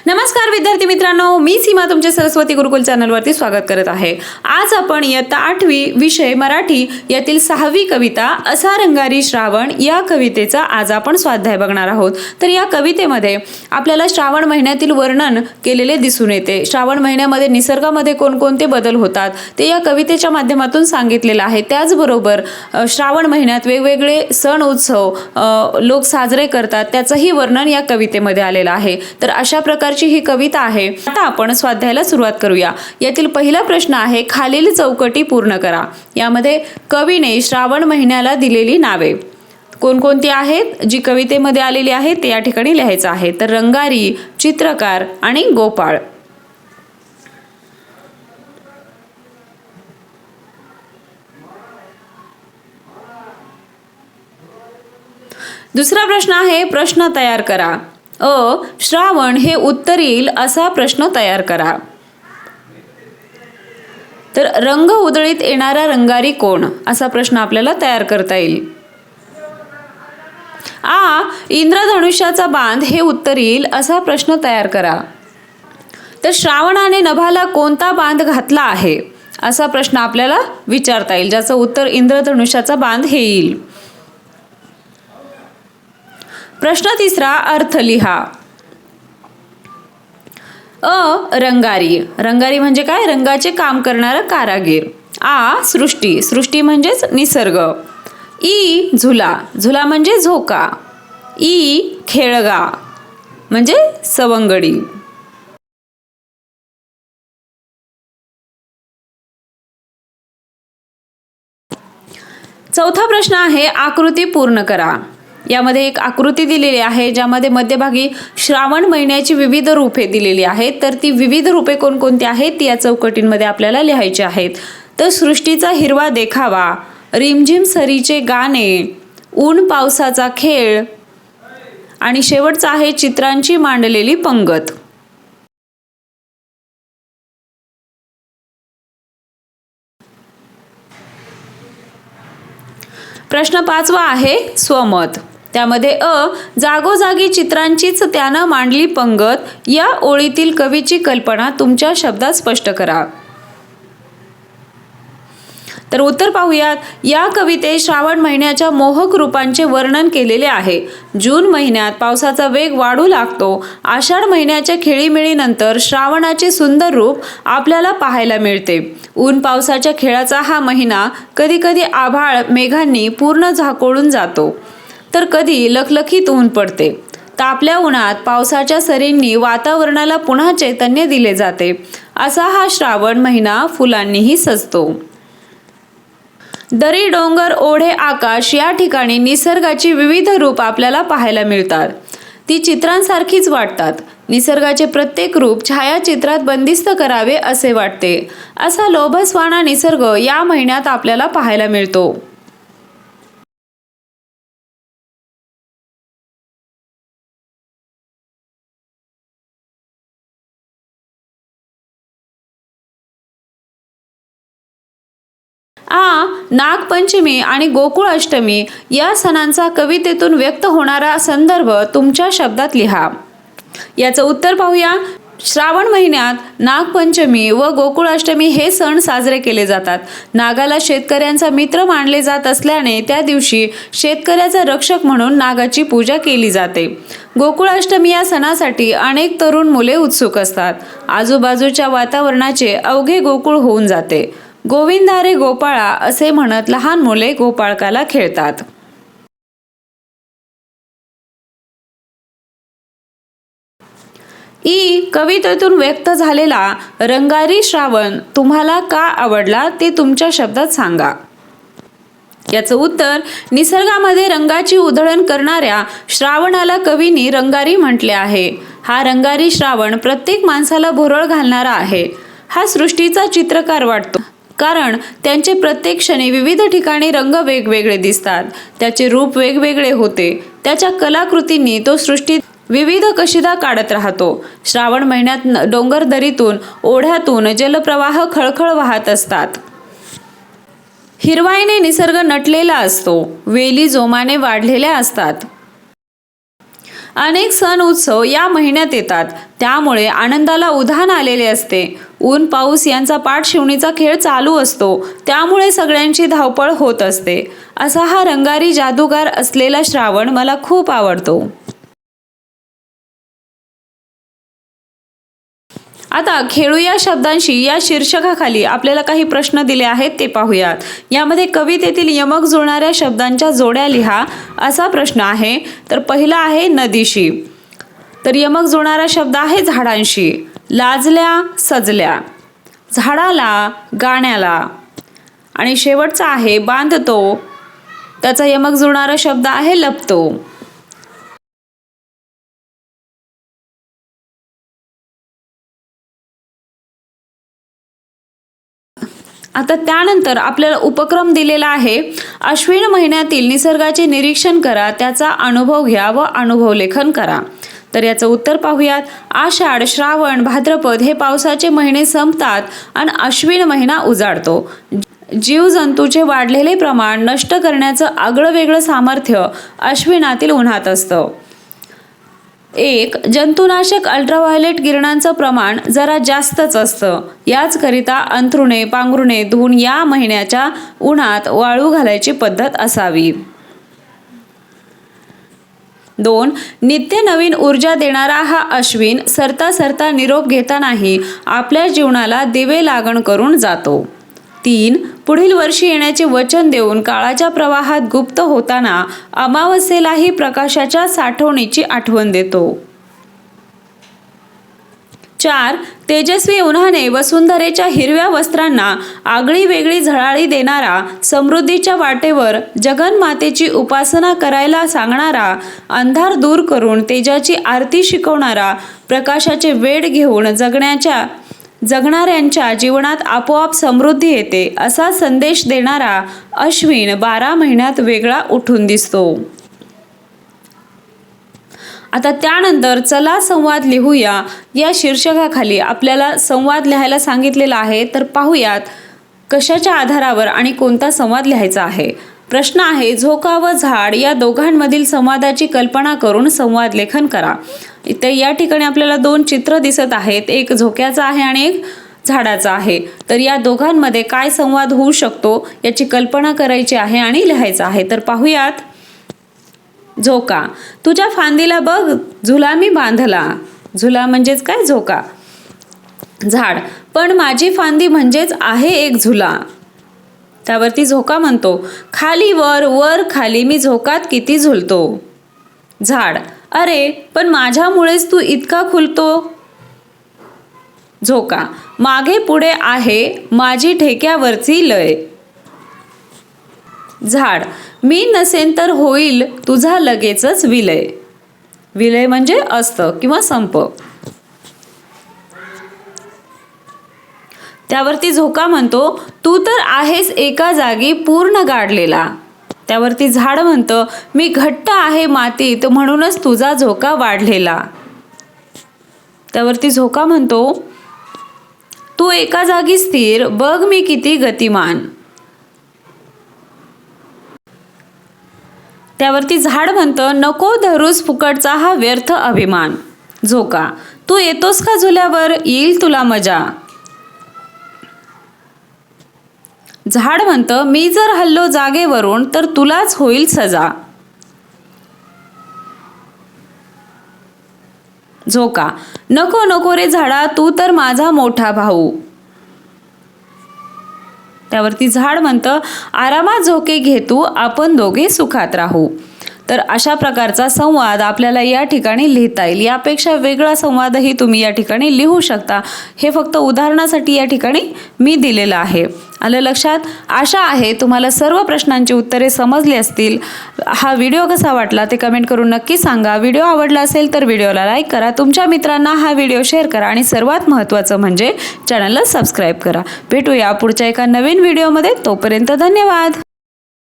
नमस्कार विद्यार्थी मित्रांनो, मी सीमा तुमच्या सरस्वती गुरुकुल चॅनलवरती स्वागत करत आहे। आज आपण इयत्ता 8वी विषय मराठी यातील 6वी कविता असा रंगारी श्रावण या कवितेचा आज आपण स्वाध्याय बघणार आहोत। तर या कवितेमध्ये आपल्याला श्रावण महिन्यातील वर्णन केलेले दिसून येते। श्रावण महिन्यामध्ये निसर्गामध्ये कोणकोणते बदल होतात ते या कवितेच्या माध्यमातून सांगितलेलं आहे। त्याचबरोबर श्रावण महिन्यात वेगवेगळे सण उत्सव लोक साजरे करतात त्याचंही वर्णन या कवितेमध्ये आलेलं आहे। तर अशा प्रकारची ही कविता आहे। आता आपण स्वाध्यायाला सुरुवात करूया। यातील पहिला प्रश्न आहे, खालील चौकटी पूर्ण करा। यामध्ये कवीने श्रावण महिन्याला दिलेली नावे कोणकोणती आहेत जी कवितेमध्ये आलेली आहेत ते या ठिकाणी लिहायचं आहे। तर रंगारी, चित्रकार आणि गोपाळ। दुसरा प्रश्न आहे, प्रश्न तयार करा। श्रावण हे उत्तर येईल असा प्रश्न तयार करा। तर रंग उधळीत येणारा रंगारी कोण असा प्रश्न आपल्याला तयार करता येईल। इंद्रधनुष्याचा बांध हे उत्तर येईल असा प्रश्न तयार करा। तर श्रावणाने नभाला कोणता बांध घातला आहे असा प्रश्न आपल्याला विचारता येईल, ज्याचं उत्तर इंद्रधनुष्याचा बांध हे येईल। प्रश्न तिसरा, अर्थ लिहा। रंगारी, रंगारी म्हणजे काय? रंगाचे काम करणारा कारागीर। सृष्टी, सृष्टी म्हणजेच निसर्ग। झुला, झुला म्हणजे झोका। खेळगा म्हणजे सवंगडी। चौथा प्रश्न आहे, आकृती पूर्ण करा। यामध्ये एक आकृती दिलेली आहे ज्यामध्ये मध्यभागी श्रावण महिन्याची विविध रूपे दिलेली आहेत। तर ती विविध रूपे कोणकोणती आहेत ती या चौकटींमध्ये आपल्याला लिहायची आहेत। तर सृष्टीचा हिरवा देखावा, रिमझिम सरीचे गाणे, ऊन पावसाचा खेळ आणि शेवटचा आहे चित्रांची मांडलेली पंगत। प्रश्न 5वा आहे, स्वमत। त्यामध्ये जागोजागी चित्रांचीच त्यानं मांडली पंगत या ओळीतील कवीची कल्पना तुमच्या शब्दात स्पष्ट करा। तर उत्तर पाहूयात। या कवितेत श्रावण महिन्याच्या मोहक रूपांचे वर्णन केलेले आहे। जून महिन्यात पावसाचा वेग वाढू लागतो। आषाढ महिन्याच्या खेळीमेळीनंतर श्रावणाचे सुंदर रूप आपल्याला पाहायला मिळते। ऊन पावसाच्या खेळाचा हा महिना कधी कधी आभाळ मेघांनी पूर्ण झाकोळून जातो, तर कधी लखलखीत ऊन पडते। तापल्या उन्हात पावसाच्या सरींनी वातावरणाला पुन्हा चैतन्य दिले जाते। असा हा श्रावण महिना फुलांनीही सजतो। दरी, डोंगर, ओढे, आकाश या ठिकाणी निसर्गाची विविध रूप आपल्याला पाहायला मिळतात। ती चित्रांसारखीच वाटतात। निसर्गाचे प्रत्येक रूप छायाचित्रात बंदिस्त करावे असे वाटते। असा लोभसवाणा निसर्ग या महिन्यात आपल्याला पाहायला मिळतो। नागपंचमी आणि गोकुळ अष्टमी या सणांचा कवितेतून व्यक्त होणारा संदर्भ तुमच्या शब्दात लिहा। याचं उत्तर पाहूया। श्रावण महिन्यात नागपंचमी व गोकुळाष्टमी हे सण साजरे केले जातात। नागाला शेतकऱ्यांचा मित्र मानले जात असल्याने त्या दिवशी शेतकऱ्याचा रक्षक म्हणून नागाची पूजा केली जाते। गोकुळाष्टमी या सणासाठी अनेक तरुण मुले उत्सुक असतात। आजूबाजूच्या वातावरणाचे अवघे गोकुळ होऊन जाते। गोविंदा रे गोपाळा असे म्हणत लहान मुले गोपाळकाला खेळतात। कवितेतून व्यक्त झालेला रंगारी श्रावण तुम्हाला का आवडला ते तुमच्या शब्दात सांगा। याचं उत्तर, निसर्गामध्ये रंगाची उधळण करणाऱ्या श्रावणाला कवींनी रंगारी म्हटले आहे। हा रंगारी श्रावण प्रत्येक माणसाला भुरळ घालणारा आहे। हा सृष्टीचा चित्रकार वाटतो, कारण त्यांचे प्रत्येक क्षणी विविध ठिकाणी रंग वेगवेगळे दिसतात। त्याचे रूप वेगवेगळे होते। त्याच्या कलाकृतींनी तो सृष्टीत विविध कशिदा काढत राहतो। श्रावण महिन्यात डोंगर दरीतून ओढ्यातून जलप्रवाह खळखळ वाहत असतात। हिरवाईने निसर्ग नटलेला असतो। वेली जोमाने वाढलेल्या असतात। अनेक सण उत्सव या महिन्यात येतात, त्यामुळे आनंदाला उधाण आलेले असते. ऊन पाऊस यांचा पाठशिवणीचा खेळ चालू असतो, त्यामुळे सगळ्यांची धावपळ होत असते. असा हा रंगारी जादूगार असलेला श्रावण मला खूप आवडतो. आता खेळू या शब्दांशी या शीर्षकाखाली आपल्याला काही प्रश्न दिले आहेत, ते पाहूयात. यामध्ये कवितेतील यमक जुळणाऱ्या शब्दांच्या जोड्या लिहा असा प्रश्न आहे. तर पहिला आहे नदीशी. तर यमक जुळणारा शब्द आहे झाडांशी. लाजल्या सजल्या, झाडाला गाण्याला. आणि शेवटचा आहे बांधतो. त्याचा यमक जुळणारा शब्द आहे लपतो. आता त्यानंतर आपल्याला उपक्रम दिलेला आहे. अश्विन महिन्यातील निसर्गाचे निरीक्षण करा, त्याचा अनुभव घ्या व अनुभव लेखन करा. तर याचं उत्तर पाहूयात. आषाढ, श्रावण, भाद्रपद हे पावसाचे महिने संपतात आणि अश्विन महिना उजाडतो. जीवजंतूचे वाढलेले प्रमाण नष्ट करण्याचं आगळं वेगळं सामर्थ्य अश्विनातील उन्हात असतं. एक जंतुनाशक अल्ट्राव्हायोलेट किरणांचं प्रमाण जरा जास्तच असतं. याचकरिता अंथरुणे पांघरुणे धुवून या महिन्याच्या उन्हात वाळू घालायची पद्धत असावी. 2 नित्य नवीन ऊर्जा देणारा हा अश्विन सरता सरता निरोप घेतानाही आपल्या जीवनाला दिवे लागण करून जातो. 3 पुढील वर्षी येण्याचे वचन देऊन काळाच्या प्रवाहात गुप्त होताना अमावस्येलाही प्रकाशाच्या साठवणीची आठवण देतो. 4 तेजस्वी उन्हाने वसुंधरेच्या हिरव्या वस्त्रांना आगळी वेगळी झळाळी देणारा, समृद्धीच्या वाटेवर जगन्मातेची उपासना करायला सांगणारा, अंधार दूर करून तेजाची आरती शिकवणारा, प्रकाशाचे वेड घेऊन जगणाऱ्यांच्या जीवनात आपोआप समृद्धी येते असा संदेश देणारा अश्विन 12 महिन्यात वेगळा उठून दिसतो. आता त्यानंतर चला संवाद लिहूया या शीर्षकाखाली आपल्याला संवाद लिहायला सांगितलेला आहे. तर पाहूयात कशाच्या आधारावर आणि कोणता संवाद लिहायचा आहे. प्रश्न आहे झोका व झाड या दोघांमधील संवादाची कल्पना करून संवाद लेखन करा. इथे या ठिकाणी आपल्याला 2 चित्र दिसत आहेत, एक झोक्याचा आहे आणि एक झाडाचा आहे. तर या दोघांमध्ये काय संवाद होऊ शकतो याची कल्पना करायची आहे आणि लिहायचं आहे. तर पाहूयात. झोका. तुझ्या फांदीला बघ झुला मी बांधला. झुला म्हणजेच काय? झोका. झाड. पण माझी फांदी म्हणजेच आहे एक झुला. त्यावरती झोका म्हणतो खाली वर वर खाली मी झोकात किती झुलतो. झाड. अरे पण माझ्यामुळेच तू इतका खुलतो. झोका. मागे पुढे आहे माझी ठेक्यावरची लय. झाड. मी नसेन तर होईल तुझा लगेचच विलय. विलय म्हणजे अस्त किंवा संप. त्यावरती झोका म्हणतो तू तर आहेस एका जागी पूर्ण गाडलेला. त्यावरती झाड म्हणतं मी घट्ट आहे मातीत म्हणूनच तुझा झोका वाढलेला. त्यावरती झोका म्हणतो तू एका जागी स्थिर बघ मी किती गतिमान. त्यावरती झाड म्हणतं नको धरूस फुकटचा हा व्यर्थ अभिमान. झोका. तू येतोस का झुल्यावर येईल तुला मजा. झाड म्हणतं मी जर हल्लो जागेवरून तर तुलाच होईल सजा. झोका. नको नको रे झाडा तू तर माझा मोठा भाऊ. त्यावरती झाड म्हणतं आरामात झोके घे तू आपण दोघे सुखात राहू. तर अशा प्रकारचा संवाद आपल्याला या ठिकाणी लिहिता येईल. यापेक्षा वेगळा संवादही तुम्ही या ठिकाणी लिहू शकता. हे फक्त उदाहरणासाठी या ठिकाणी मी दिलेलं आहे. आलं लक्षात? आशा आहे तुम्हाला सर्व प्रश्नांची उत्तरे समजली असतील. हा व्हिडिओ कसा वाटला ते कमेंट करून नक्की सांगा. व्हिडिओ आवडला असेल तर व्हिडिओला लाईक करा, तुमच्या मित्रांना हा व्हिडिओ शेअर करा आणि सर्वात महत्त्वाचं म्हणजे चॅनलला सबस्क्राईब करा. भेटूया पुढच्या एका नवीन व्हिडिओमध्ये. तोपर्यंत धन्यवाद.